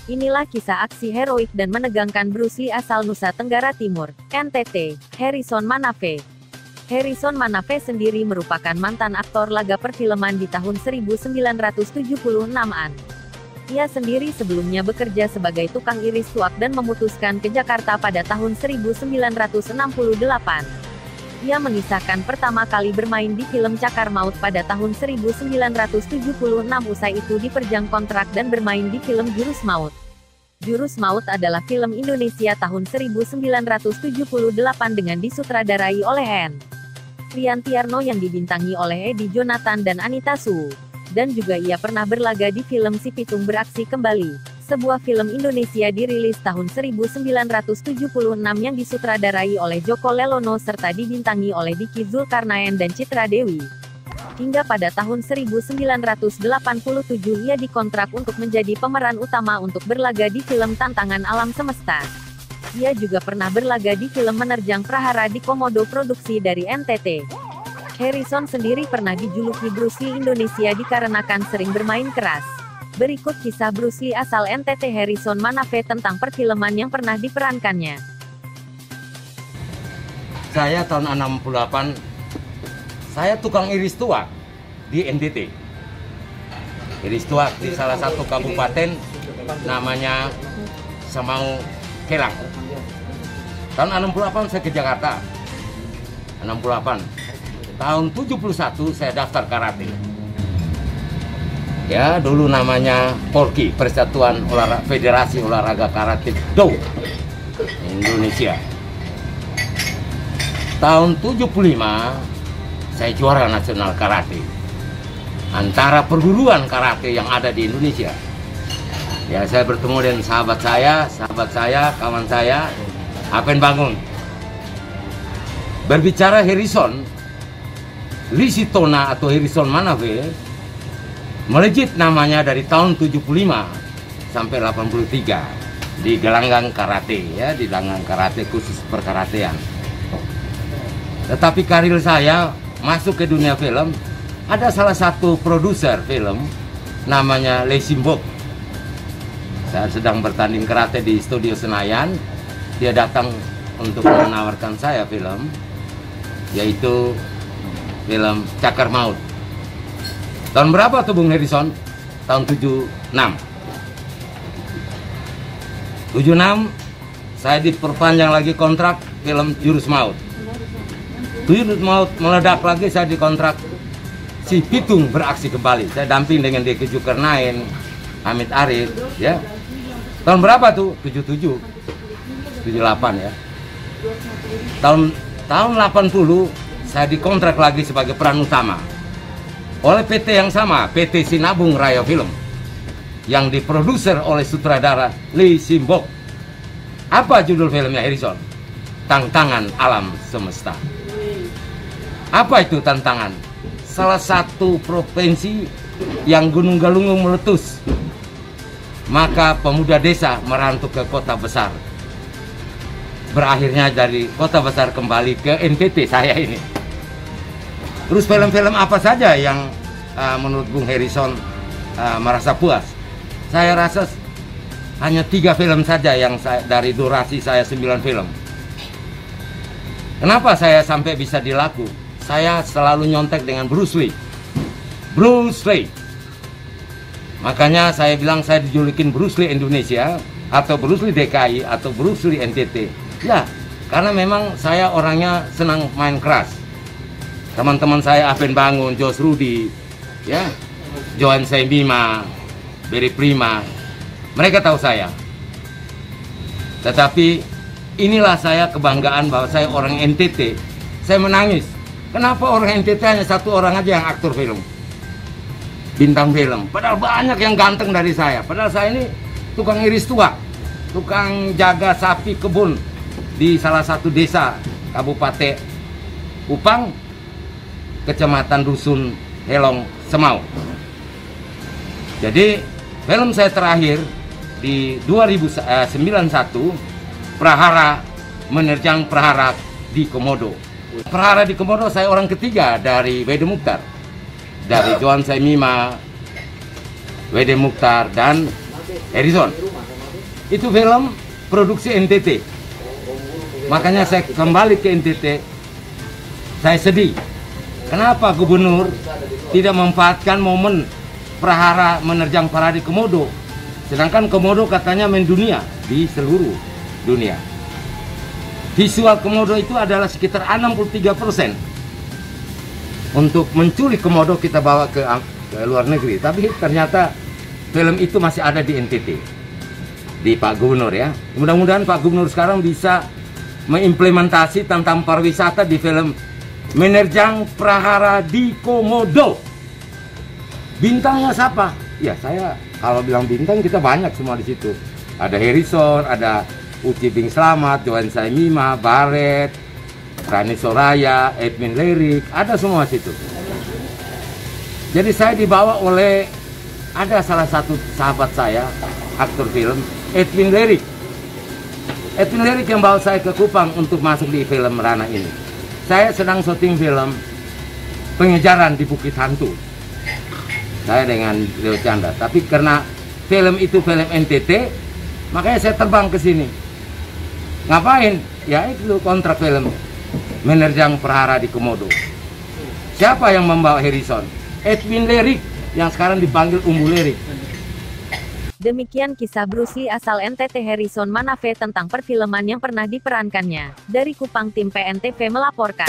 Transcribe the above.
Inilah kisah aksi heroik dan menegangkan Bruce Lee asal Nusa Tenggara Timur, NTT, Harrison Manafe. Harrison Manafe sendiri merupakan mantan aktor laga perfilman di tahun 1976-an. Ia sendiri sebelumnya bekerja sebagai tukang iris tuak dan memutuskan ke Jakarta pada tahun 1968. Ia mengisahkan pertama kali bermain di film Cakar Maut pada tahun 1976, usai itu diperjang kontrak dan bermain di film Jurus Maut. Jurus Maut adalah film Indonesia tahun 1978 dengan disutradarai oleh Hen Riantiarno yang dibintangi oleh Edi Jonathan dan Anita Suu. Dan juga ia pernah berlaga di film Si Pitung Beraksi Kembali, sebuah film Indonesia dirilis tahun 1976 yang disutradarai oleh Joko Lelono serta dibintangi oleh Diki Zulkarnaen dan Citra Dewi. Hingga pada tahun 1987 ia dikontrak untuk menjadi pemeran utama untuk berlaga di film Tantangan Alam Semesta. Ia juga pernah berlaga di film Menerjang Prahara di Komodo produksi dari NTT. Harrison sendiri pernah dijuluki Bruce Lee Indonesia dikarenakan sering bermain keras. Berikut kisah Bruce Lee asal NTT Harrison Manafe tentang perfilman yang pernah diperankannya. Saya tahun 68, saya tukang iris tuak di NTT. Iris tuak di salah satu kabupaten namanya Semau Kelang. Tahun 68 saya ke Jakarta. 68. Tahun 71 saya daftar karate. Ya, dulu namanya Polki, Persatuan Federasi Olahraga Karate Do Indonesia. Tahun 75 saya juara nasional karate antara perguruan karate yang ada di Indonesia. Ya, saya bertemu dengan sahabat saya, kawan saya, Apen Bangun. Berbicara Harrison, Lisitona atau Harrison Manafe, melejit namanya dari tahun 75 sampai 83 di gelanggang karate, ya, di gelanggang karate khusus perkaratean. Tetapi karir saya masuk ke dunia film, ada salah satu produser film namanya Lee Simbok. Saya sedang bertanding karate di studio Senayan, dia datang untuk menawarkan saya film, yaitu film Cakar Maut. Tahun berapa tuh Bung Harrison? Tahun 76. 76 saya diperpanjang lagi kontrak film Jurus Maut. Jurus Maut meledak lagi, saya dikontrak Si Pitung Beraksi Kembali. Saya damping dengan Diki Zulkarnaen, Hamid Arif, ya. Tahun berapa tuh? 77, 78 ya. Tahun 80 saya dikontrak lagi sebagai peran utama oleh PT yang sama, PT Sinabung Raya Film, yang diproduser oleh sutradara Lee Simbok. Apa judul filmnya Harrison? Tantangan Alam Semesta. Apa itu tantangan? Salah satu provinsi yang gunung galunggung meletus, maka pemuda desa merantau ke kota besar. Berakhirnya dari kota besar kembali ke NTT saya ini. Terus film-film apa saja yang menurut Bung Harrison merasa puas? Saya rasa hanya 3 film saja yang dari durasi saya 9 film. Kenapa saya sampai bisa dilaku? Saya selalu nyontek dengan Bruce Lee. Bruce Lee. Makanya saya bilang saya dijulukin Bruce Lee Indonesia, atau Bruce Lee DKI, atau Bruce Lee NTT. Ya, karena memang saya orangnya senang main keras. Teman-teman saya Apen Bangun, Jos Rudi, ya, Johan Saimima, Beri Prima, mereka tahu saya. Tetapi inilah saya kebanggaan bahwa saya orang NTT. Saya menangis. Kenapa orang NTT hanya satu orang aja yang aktor film, bintang film? Padahal banyak yang ganteng dari saya. Padahal saya ini tukang iris tuak, tukang jaga sapi kebun di salah satu desa Kabupaten Kupang, Kecamatan Dusun Helong, Semau. Jadi film saya terakhir di 2091, Prahara, Menerjang Prahara di Komodo. Prahara di Komodo saya orang ketiga dari Wede Mukhtar, dari Johan Saimima, Wede Mukhtar, dan Harrison. Itu film produksi NTT. Makanya saya kembali ke NTT, saya sedih. Kenapa gubernur tidak memanfaatkan momen prahara menerjang parade Komodo? Sedangkan Komodo katanya mendunia di seluruh dunia. Visual Komodo itu adalah sekitar 63%. Untuk menculik Komodo kita bawa ke luar negeri. Tapi ternyata film itu masih ada di NTT. Di Pak Gubernur ya. Mudah-mudahan Pak Gubernur sekarang bisa mengimplementasi tentang pariwisata di film Menerjang Prahara di Komodo. Bintangnya siapa? Ya saya kalau bilang bintang kita banyak semua di situ. Ada Harrison, ada Uci Bing Slamet, Joan Saimima, Baret, Rani Soraya, Edwin Lerik, ada semua situ. Jadi saya dibawa oleh ada salah satu sahabat saya, aktor film, Edwin Lerik. Edwin Lerik yang bawa saya ke Kupang untuk masuk di film Rana ini. Saya sedang syuting film Pengejaran di Bukit Hantu. Saya dengan Leo Chandra. Tapi karena film itu film NTT, makanya saya terbang ke sini. Ngapain? Ya itu kontrak film Menerjang Prahara di Komodo. Siapa yang membawa Harrison? Edwin Lerik yang sekarang dipanggil Umbu Lerik. Demikian kisah Bruce Lee asal NTT Harrison Manafe tentang perfilman yang pernah diperankannya. Dari Kupang, tim PNTV melaporkan.